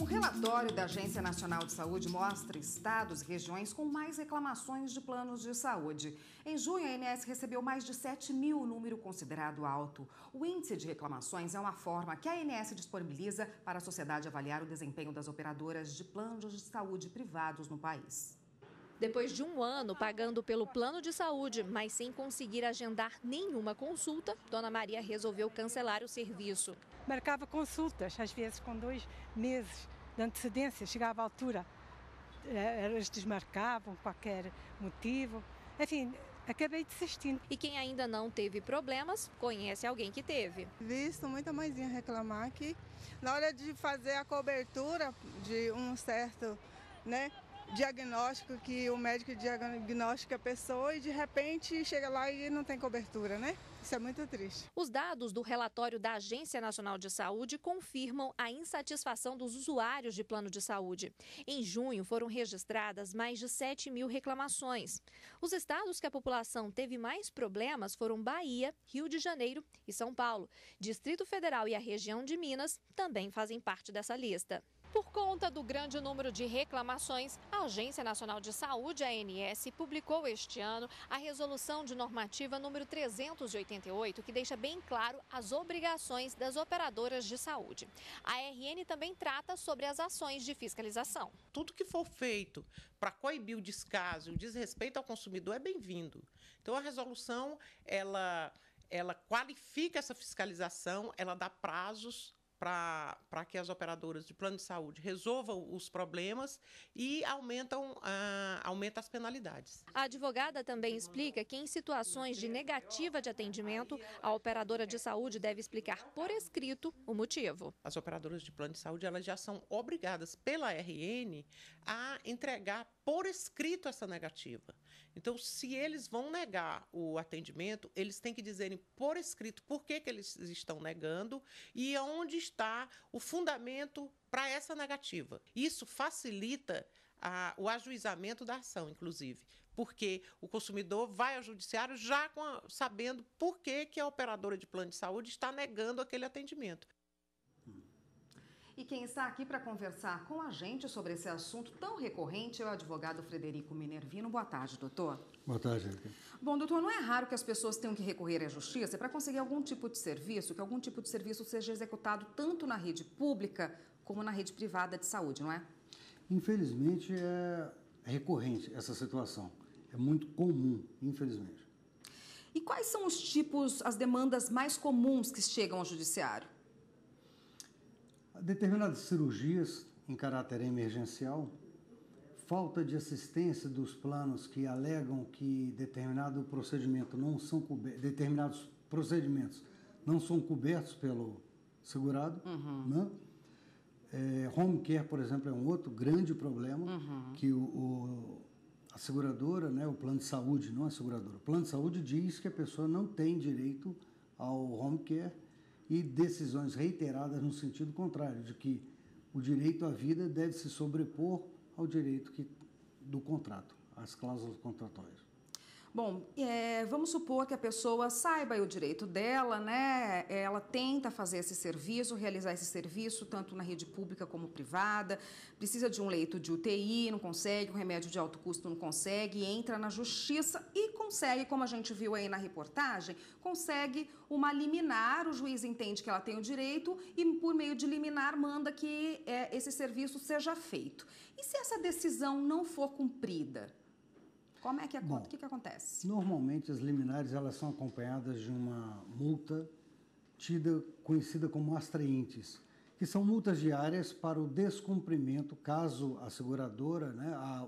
Um relatório da Agência Nacional de Saúde mostra estados e regiões com mais reclamações de planos de saúde. Em junho, a ANS recebeu mais de 7 mil, número considerado alto. O índice de reclamações é uma forma que a ANS disponibiliza para a sociedade avaliar o desempenho das operadoras de planos de saúde privados no país. Depois de um ano pagando pelo plano de saúde, mas sem conseguir agendar nenhuma consulta, Dona Maria resolveu cancelar o serviço. Marcava consultas, às vezes com 2 meses de antecedência, chegava à altura, elas desmarcavam qualquer motivo, enfim, acabei desistindo. E quem ainda não teve problemas, conhece alguém que teve. Visto muita mãezinha reclamar que na hora de fazer a cobertura de um certo, diagnóstico, que o médico diagnostica a pessoa e de repente chega lá e não tem cobertura, Isso é muito triste. Os dados do relatório da Agência Nacional de Saúde confirmam a insatisfação dos usuários de plano de saúde. Em junho, foram registradas mais de 7 mil reclamações. Os estados que a população teve mais problemas foram Bahia, Rio de Janeiro e São Paulo. Distrito Federal e a região de Minas também fazem parte dessa lista. Por conta do grande número de reclamações, a Agência Nacional de Saúde, a ANS, publicou este ano a Resolução de Normativa número 388, que deixa bem claro as obrigações das operadoras de saúde. A RN também trata sobre as ações de fiscalização. Tudo que for feito para coibir o descaso e o desrespeito ao consumidor é bem-vindo. Então, a resolução, ela qualifica essa fiscalização, ela dá prazos para que as operadoras de plano de saúde resolvam os problemas e aumenta as penalidades. A advogada também explica que em situações de negativa de atendimento, a operadora de saúde deve explicar por escrito o motivo. As operadoras de plano de saúde, elas já são obrigadas pela RN a entregar por escrito essa negativa. Então, se eles vão negar o atendimento, eles têm que dizerem por escrito por que eles estão negando e onde está o fundamento para essa negativa. Isso facilita o ajuizamento da ação, inclusive, porque o consumidor vai ao judiciário já sabendo por que a operadora de plano de saúde está negando aquele atendimento. E quem está aqui para conversar com a gente sobre esse assunto tão recorrente é o advogado Frederico Minervino. Boa tarde, doutor. Boa tarde. Bom, doutor, não é raro que as pessoas tenham que recorrer à justiça para conseguir algum tipo de serviço, que algum tipo de serviço seja executado tanto na rede pública como na rede privada de saúde, não é? Infelizmente, é recorrente essa situação. É muito comum, infelizmente. E quais são os tipos, as demandas mais comuns que chegam ao judiciário? Determinadas cirurgias em caráter emergencial, falta de assistência dos planos que alegam que determinados procedimentos não são cobertos pelo segurado. Home care, por exemplo, é um outro grande problema que a seguradora, o plano de saúde, não a seguradora, o plano de saúde diz que a pessoa não tem direito ao home care e decisões reiteradas no sentido contrário, de que o direito à vida deve se sobrepor ao direito do contrato, às cláusulas contratuais. Bom, vamos supor que a pessoa saiba o direito dela, Ela tenta fazer esse serviço, realizar esse serviço, tanto na rede pública como privada, precisa de um leito de UTI, não consegue, um remédio de alto custo não consegue, entra na justiça e consegue, como a gente viu aí na reportagem, consegue uma liminar, o juiz entende que ela tem o direito e por meio de liminar manda que esse serviço seja feito. E se essa decisão não for cumprida? O que acontece? Normalmente as liminares elas são acompanhadas de uma multa conhecida como astraintes, que são multas diárias para o descumprimento, caso a seguradora,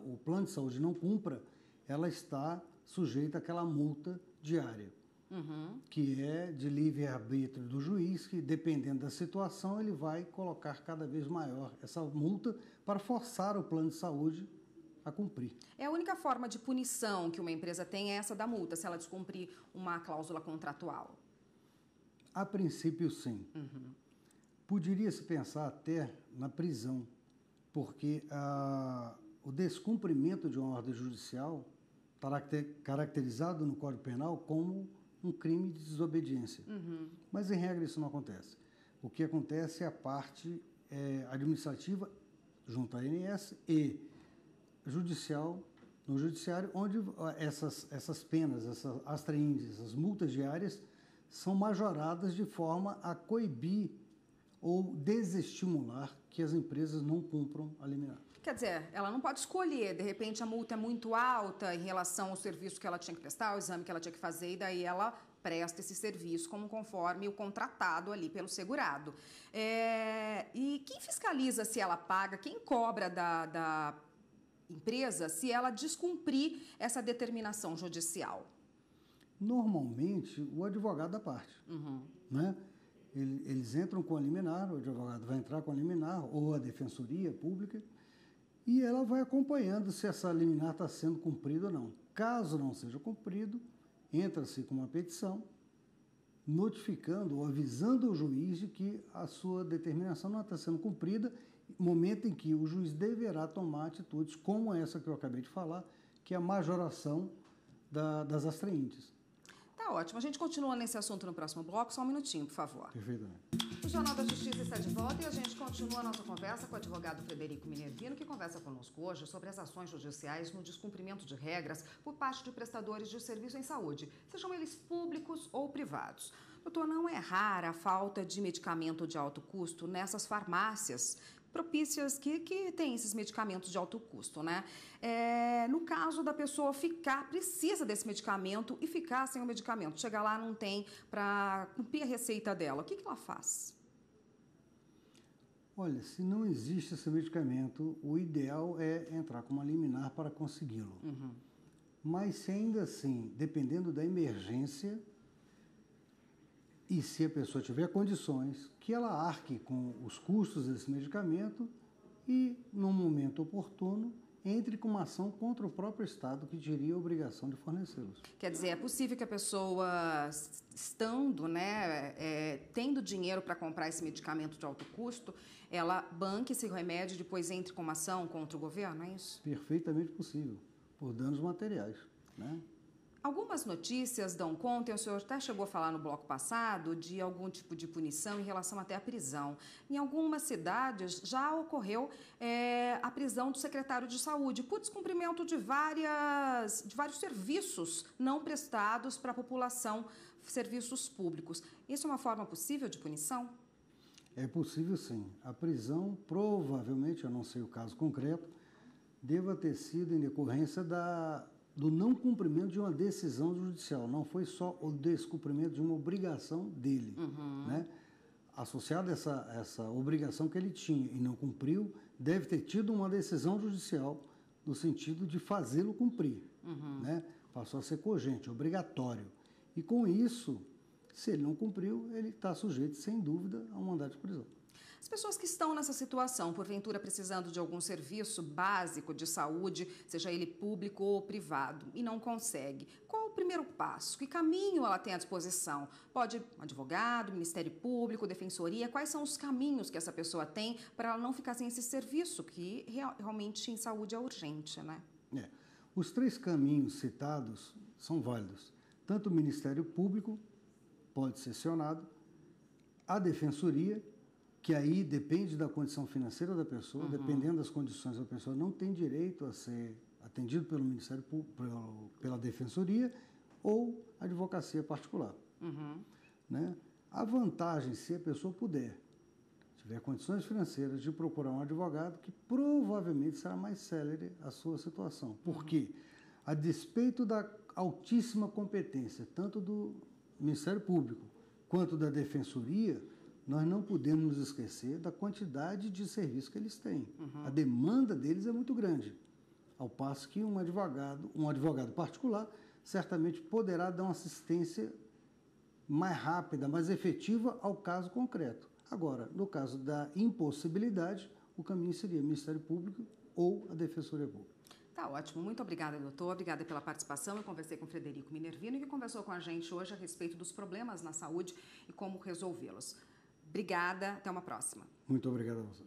o plano de saúde não cumpra, ela está sujeita àquela multa diária, que é de livre-arbítrio do juiz, que dependendo da situação ele vai colocar cada vez maior essa multa para forçar o plano de saúde a cumprir. É a única forma de punição que uma empresa tem é essa da multa, se ela descumprir uma cláusula contratual? A princípio, sim. Poderia-se pensar até na prisão, porque o descumprimento de uma ordem judicial está caracterizado no Código Penal como um crime de desobediência. Mas, em regra, isso não acontece. O que acontece é a parte administrativa junto à ANS e judicial, no judiciário, onde essas penas, essas astraíndices, essas multas diárias são majoradas de forma a coibir ou desestimular que as empresas não cumpram a liminar. Quer dizer, ela não pode escolher, de repente a multa é muito alta em relação ao serviço que ela tinha que prestar, ao exame que ela tinha que fazer, e daí ela presta esse serviço conforme o contratado ali pelo segurado. E quem fiscaliza se ela paga, quem cobra da empresa se ela descumprir essa determinação judicial? Normalmente, o advogado da parte. Né? Eles entram com a liminar, o advogado vai entrar com a liminar, ou a defensoria pública, e ela vai acompanhando se essa liminar está sendo cumprida ou não. Caso não seja cumprido, entra-se com uma petição, notificando ou avisando o juiz de que a sua determinação não está sendo cumprida, momento em que o juiz deverá tomar atitudes como essa que eu acabei de falar, que é a majoração das astraíndices. Tá ótimo. A gente continua nesse assunto no próximo bloco. Só um minutinho, por favor. Perfeitamente. O Jornal da Justiça está de volta e a gente continua a nossa conversa com o advogado Frederico Minervino, que conversa conosco hoje sobre as ações judiciais no descumprimento de regras por parte de prestadores de serviço em saúde, sejam eles públicos ou privados. Doutor, não é rara a falta de medicamento de alto custo nessas farmácias propícias que têm esses medicamentos de alto custo, né? No caso da pessoa precisa desse medicamento e ficar sem o medicamento, chegar lá não tem para cumprir a receita dela, o que ela faz? Olha, se não existe esse medicamento, o ideal é entrar com uma liminar para consegui-lo. Mas se ainda assim, dependendo da emergência, e se a pessoa tiver condições, que ela arque com os custos desse medicamento e, num momento oportuno, entre com uma ação contra o próprio Estado que teria a obrigação de fornecê-los. Quer dizer, é possível que a pessoa, estando, tendo dinheiro para comprar esse medicamento de alto custo, ela banque esse remédio e depois entre com uma ação contra o governo, é isso? Perfeitamente possível, por danos materiais, né? Algumas notícias dão conta, e o senhor até chegou a falar no bloco passado, de algum tipo de punição em relação até à prisão. Em algumas cidades já ocorreu a prisão do secretário de saúde por descumprimento de vários serviços não prestados para a população, serviços públicos. Isso é uma forma possível de punição? É possível, sim. A prisão, provavelmente, eu não sei o caso concreto, deva ter sido em decorrência do não cumprimento de uma decisão judicial. Não foi só o descumprimento de uma obrigação dele. Né? Associado a essa obrigação que ele tinha e não cumpriu, deve ter tido uma decisão judicial no sentido de fazê-lo cumprir. Né? Passou a ser cogente, obrigatório. E com isso, se ele não cumpriu, ele está sujeito, sem dúvida, a um mandado de prisão. As pessoas que estão nessa situação, porventura precisando de algum serviço básico de saúde, seja ele público ou privado, e não consegue, qual o primeiro passo? Que caminho ela tem à disposição? Pode um advogado, Ministério Público, Defensoria? Quais são os caminhos que essa pessoa tem para ela não ficar sem esse serviço, que realmente em saúde é urgente, né? Os 3 caminhos citados são válidos. Tanto o Ministério Público pode ser acionado, a Defensoria, que aí depende da condição financeira da pessoa, dependendo das condições da pessoa, não tem direito a ser atendido pelo Ministério Público, pela Defensoria ou advocacia particular. Né? A vantagem, se a pessoa tiver condições financeiras, de procurar um advogado, que provavelmente será mais célere a sua situação. Por quê? A despeito da altíssima competência, tanto do Ministério Público quanto da Defensoria, nós não podemos nos esquecer da quantidade de serviço que eles têm. A demanda deles é muito grande, ao passo que um advogado particular certamente poderá dar uma assistência mais rápida, mais efetiva ao caso concreto. Agora, no caso da impossibilidade, o caminho seria o Ministério Público ou a Defensoria Pública. Tá ótimo. Muito obrigada, doutor. Obrigada pela participação. Eu conversei com o Frederico Minervino, que conversou com a gente hoje a respeito dos problemas na saúde e como resolvê-los. Obrigada. Até uma próxima. Muito obrigado a você.